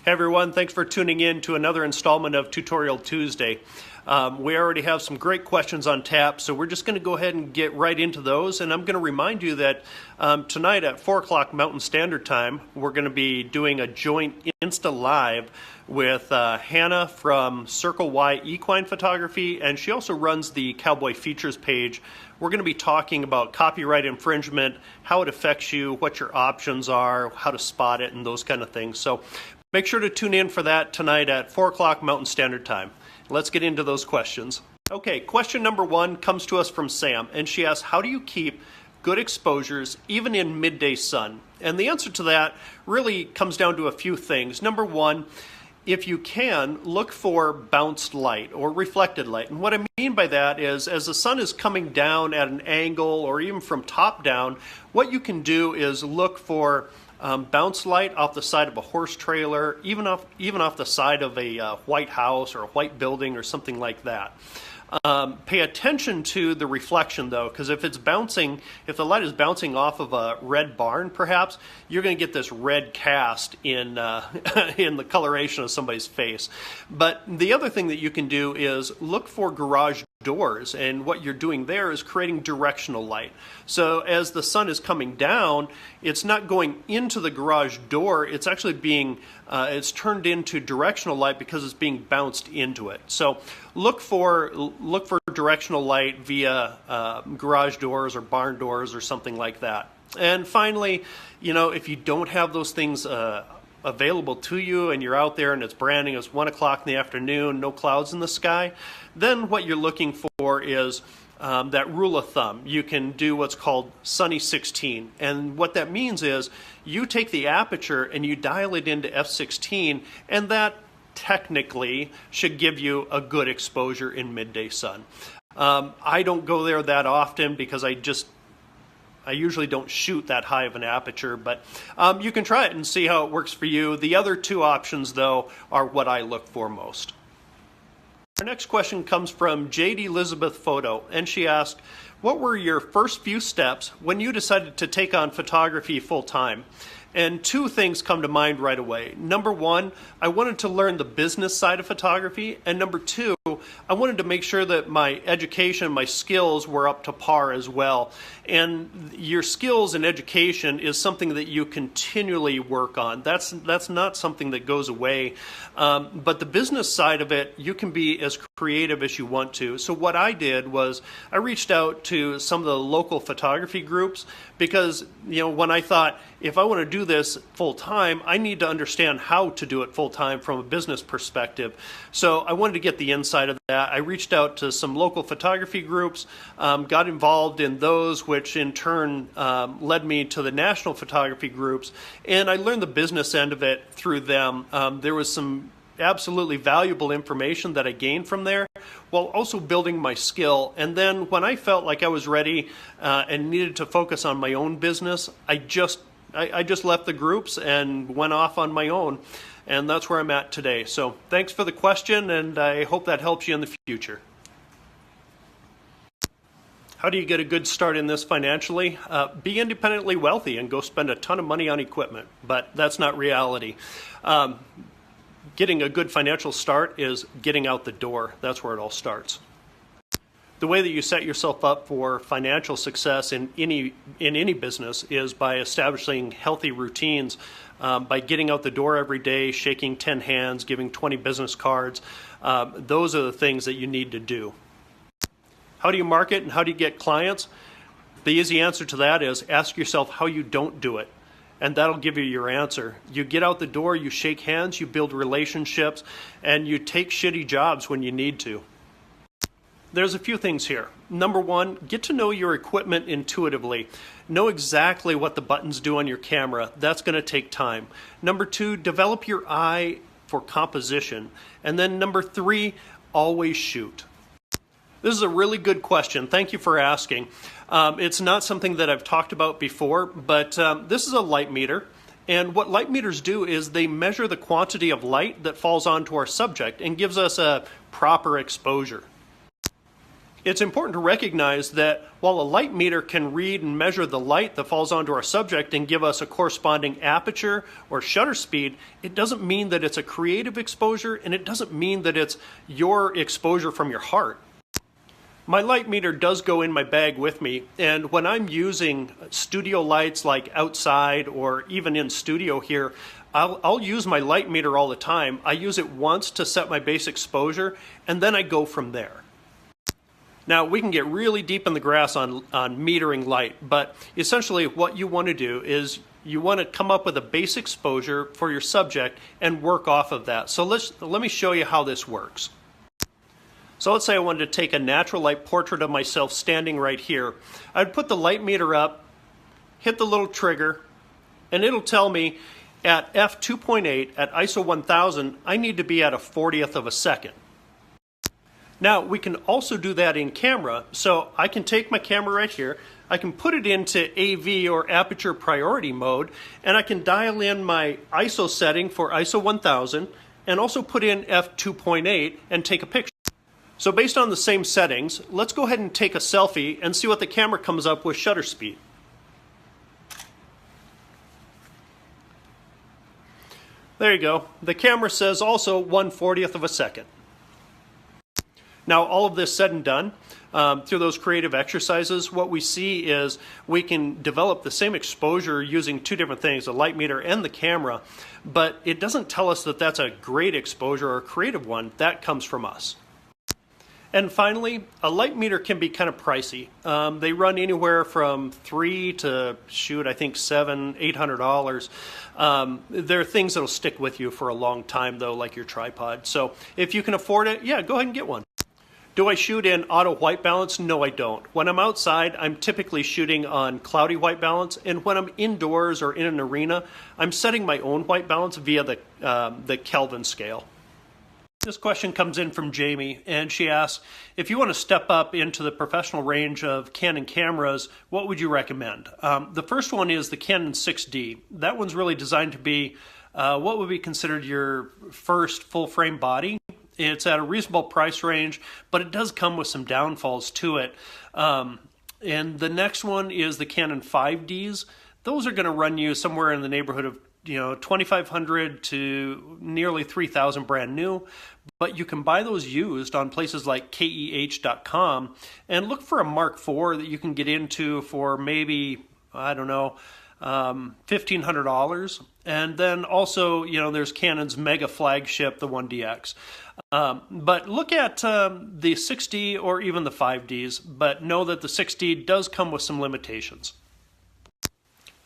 Hey everyone, thanks for tuning in to another installment of Tutorial Tuesday. We already have some great questions on tap, so we're just going to go ahead and get right into those. And I'm going to remind you that tonight at 4 o'clock Mountain Standard Time, we're going to be doing a joint Insta Live with Hannah from Circle Y Equine Photography, and she also runs the Cowboy Features page. We're going to be talking about copyright infringement, how it affects you, what your options are, how to spot it, and those kind of things. So make sure to tune in for that tonight at 4 o'clock Mountain Standard Time. Let's get into those questions. Okay, question number 1 comes to us from Sam, and she asks, how do you keep good exposures even in midday sun? And the answer to that really comes down to a few things. Number 1, if you can, look for bounced light or reflected light. And what I mean by that is as the sun is coming down at an angle or even from top down, what you can do is look for bounce light off the side of a horse trailer, even off the side of a white house or a white building or something like that. Pay attention to the reflection though, because if the light is bouncing off of a red barn perhaps, you're going to get this red cast in in the coloration of somebody's face. But the other thing that you can do is look for garage doors, and what you're doing there is creating directional light. So as the sun is coming down, it's not going into the garage door, it's actually being it's turned into directional light because it's being bounced into it. So look for directional light via garage doors or barn doors or something like that. And finally, if you don't have those things available to you and you're out there and it's branding, it's 1 o'clock in the afternoon, no clouds in the sky, then what you're looking for is that rule of thumb. You can do what's called Sunny 16, and what that means is you take the aperture and you dial it into f16, and that technically should give you a good exposure in midday sun. I don't go there that often because I usually don't shoot that high of an aperture, but you can try it and see how it works for you. The other 2 options, though, are what I look for most. Our next question comes from Jade Elizabeth Photo, and she asked, what were your first few steps when you decided to take on photography full-time? And 2 things come to mind right away. Number 1, I wanted to learn the business side of photography, and number 2, I wanted to make sure that my education, my skills were up to par as well. And your skills and education is something that you continually work on. That's not something that goes away. But the business side of it, you can be as creative as you want to. So what I did was I reached out to some of the local photography groups because, when I thought, if I want to do this full time, I need to understand how to do it full time from a business perspective. So I wanted to get the inside of that. I reached out to some local photography groups, got involved in those, which in turn led me to the national photography groups, and I learned the business end of it through them. There was some absolutely valuable information that I gained from there while also building my skill. And then when I felt like I was ready and needed to focus on my own business, I just left the groups and went off on my own, and that's where I'm at today. So thanks for the question, and I hope that helps you in the future. How do you get a good start in this financially? Be independently wealthy and go spend a ton of money on equipment, but that's not reality. Getting a good financial start is getting out the door. That's where it all starts. The way that you set yourself up for financial success in any business is by establishing healthy routines, by getting out the door every day, shaking 10 hands, giving 20 business cards. Those are the things that you need to do. How do you market and how do you get clients? The easy answer to that is ask yourself how you don't do it, and that'll give you your answer. You get out the door, you shake hands, you build relationships, and you take shitty jobs when you need to. There's a few things here. Number 1, get to know your equipment intuitively. Know exactly what the buttons do on your camera. That's going to take time. Number 2, develop your eye for composition. And then number 3, always shoot. This is a really good question. Thank you for asking. It's not something that I've talked about before, but this is a light meter. And what light meters do is they measure the quantity of light that falls onto our subject and gives us a proper exposure. It's important to recognize that while a light meter can read and measure the light that falls onto our subject and give us a corresponding aperture or shutter speed, it doesn't mean that it's a creative exposure, and it doesn't mean that it's your exposure from your heart. My light meter does go in my bag with me, and when I'm using studio lights like outside or even in studio here, I'll use my light meter all the time. I use it once to set my base exposure, and then I go from there. Now, we can get really deep in the grass on metering light, but essentially what you want to do is you want to come up with a base exposure for your subject and work off of that. So let me show you how this works. So let's say I wanted to take a natural light portrait of myself standing right here. I'd put the light meter up, hit the little trigger, and it'll tell me at f2.8 at ISO 1000, I need to be at a 40th of a second. Now, we can also do that in camera, so I can take my camera right here, I can put it into AV or aperture priority mode, and I can dial in my ISO setting for ISO 1000 and also put in f2.8 and take a picture. So based on the same settings, let's go ahead and take a selfie and see what the camera comes up with shutter speed. There you go. The camera says also 1/40th of a second. Now, all of this said and done, through those creative exercises, what we see is we can develop the same exposure using two different things, the light meter and the camera, but it doesn't tell us that that's a great exposure or a creative one. That comes from us. And finally, a light meter can be kind of pricey. They run anywhere from $300 to, I think $700, $800. They're things that'll stick with you for a long time, though, like your tripod. So if you can afford it, yeah, go ahead and get one. Do I shoot in auto white balance? No, I don't. When I'm outside, I'm typically shooting on cloudy white balance, and when I'm indoors or in an arena, I'm setting my own white balance via the Kelvin scale. This question comes in from Jamie, and she asks, if you want to step up into the professional range of Canon cameras, what would you recommend? The first one is the Canon 6D. That one's really designed to be what would be considered your first full-frame body. It's at a reasonable price range, but it does come with some downfalls to it. And the next one is the Canon 5Ds. Those are going to run you somewhere in the neighborhood of $2,500 to nearly $3,000 brand new, but you can buy those used on places like KEH.com and look for a Mark IV that you can get into for maybe, I don't know, $1,500. And then also, there's Canon's mega flagship, the 1DX. But look at the 6D or even the 5Ds, but know that the 6D does come with some limitations.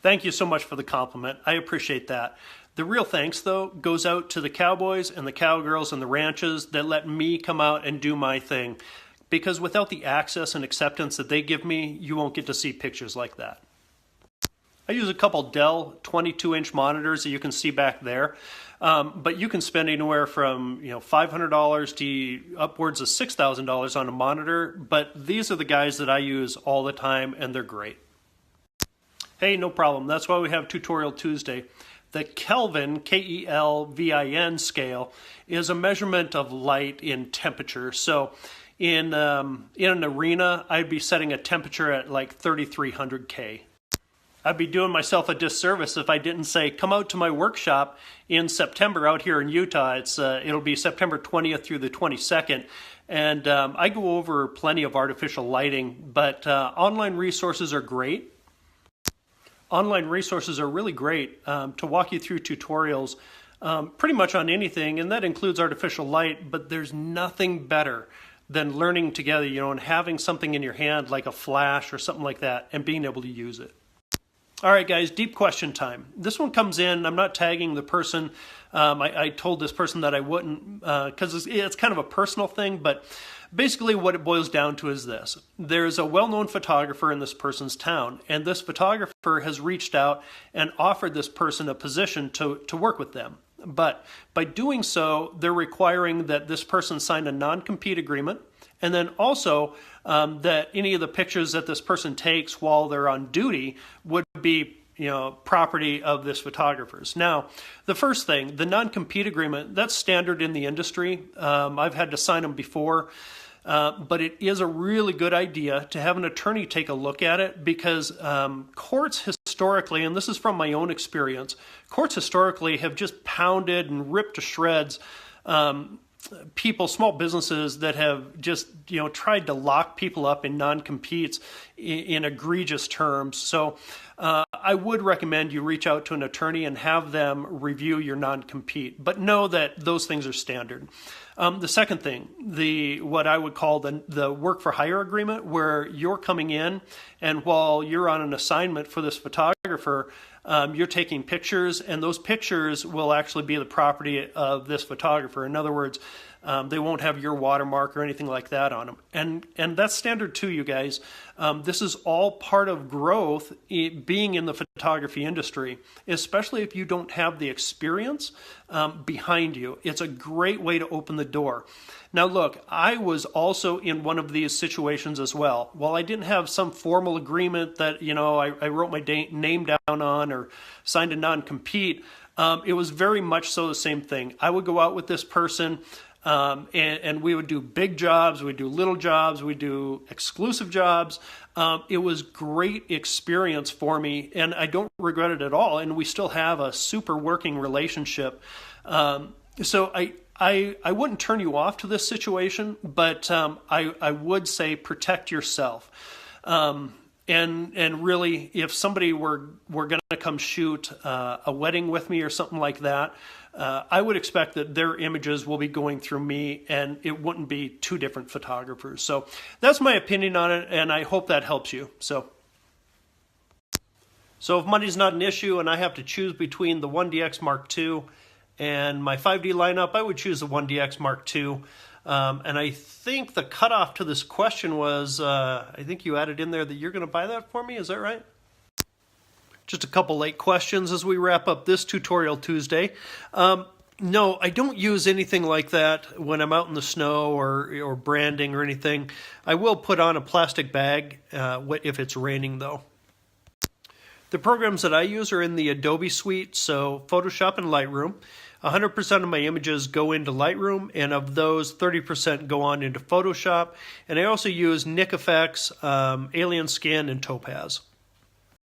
Thank you so much for the compliment. I appreciate that. The real thanks, though, goes out to the cowboys and the cowgirls and the ranches that let me come out and do my thing. Because without the access and acceptance that they give me, you won't get to see pictures like that. I use a couple Dell 22-inch monitors that you can see back there, but you can spend anywhere from $500 to upwards of $6,000 on a monitor, but these are the guys that I use all the time, and they're great. Hey, no problem. That's why we have Tutorial Tuesday. The Kelvin, Kelvin scale, is a measurement of light in temperature. So in an arena, I'd be setting a temperature at like 3,300 K. I'd be doing myself a disservice if I didn't say, come out to my workshop in September out here in Utah. It'll be September 20th through the 22nd. And I go over plenty of artificial lighting, but online resources are great. Online resources are really great to walk you through tutorials pretty much on anything, and that includes artificial light, but there's nothing better than learning together, and having something in your hand like a flash or something like that and being able to use it. All right, guys, deep question time. This one comes in. I'm not tagging the person. I told this person that I wouldn't because it's kind of a personal thing, but basically what it boils down to is this. There's a well-known photographer in this person's town, and this photographer has reached out and offered this person a position to work with them. But by doing so, they're requiring that this person sign a non-compete agreement, and then also that any of the pictures that this person takes while they're on duty would be property of this photographer's. Now, the first thing, the non-compete agreement, that's standard in the industry. I've had to sign them before. But it is a really good idea to have an attorney take a look at it, because courts historically, and this is from my own experience, courts historically have just pounded and ripped to shreds people, small businesses that have just tried to lock people up in non-competes in egregious terms. So I would recommend you reach out to an attorney and have them review your non-compete, but know that those things are standard. The second thing, what I would call the work for hire agreement, where you're coming in and while you're on an assignment for this photographer, you're taking pictures, and those pictures will actually be the property of this photographer. In other words, they won't have your watermark or anything like that on them. And that's standard too, you guys. This is all part of growth being in the photography industry, especially if you don't have the experience behind you. It's a great way to open the door. Now look, I was also in one of these situations as well. While I didn't have some formal agreement that I wrote my name down on or signed a non-compete, it was very much so the same thing. I would go out with this person, and we would do big jobs, we'd do little jobs, we'd do exclusive jobs. It was great experience for me, and I don't regret it at all. And we still have a super working relationship. So I wouldn't turn you off to this situation, but I would say protect yourself. And really, if somebody were going to come shoot a wedding with me or something like that, I would expect that their images will be going through me, and it wouldn't be two different photographers. So that's my opinion on it, and I hope that helps you. So if money's not an issue and I have to choose between the 1DX Mark II and my 5D lineup, I would choose the 1DX Mark II. And I think the cutoff to this question was, I think you added in there that you're going to buy that for me. Is that right? Just a couple late questions as we wrap up this Tutorial Tuesday. No, I don't use anything like that when I'm out in the snow or branding or anything. I will put on a plastic bag if it's raining, though. The programs that I use are in the Adobe suite, so Photoshop and Lightroom. 100% of my images go into Lightroom, and of those, 30% go on into Photoshop. And I also use NickEffects, Alien Skin, and Topaz.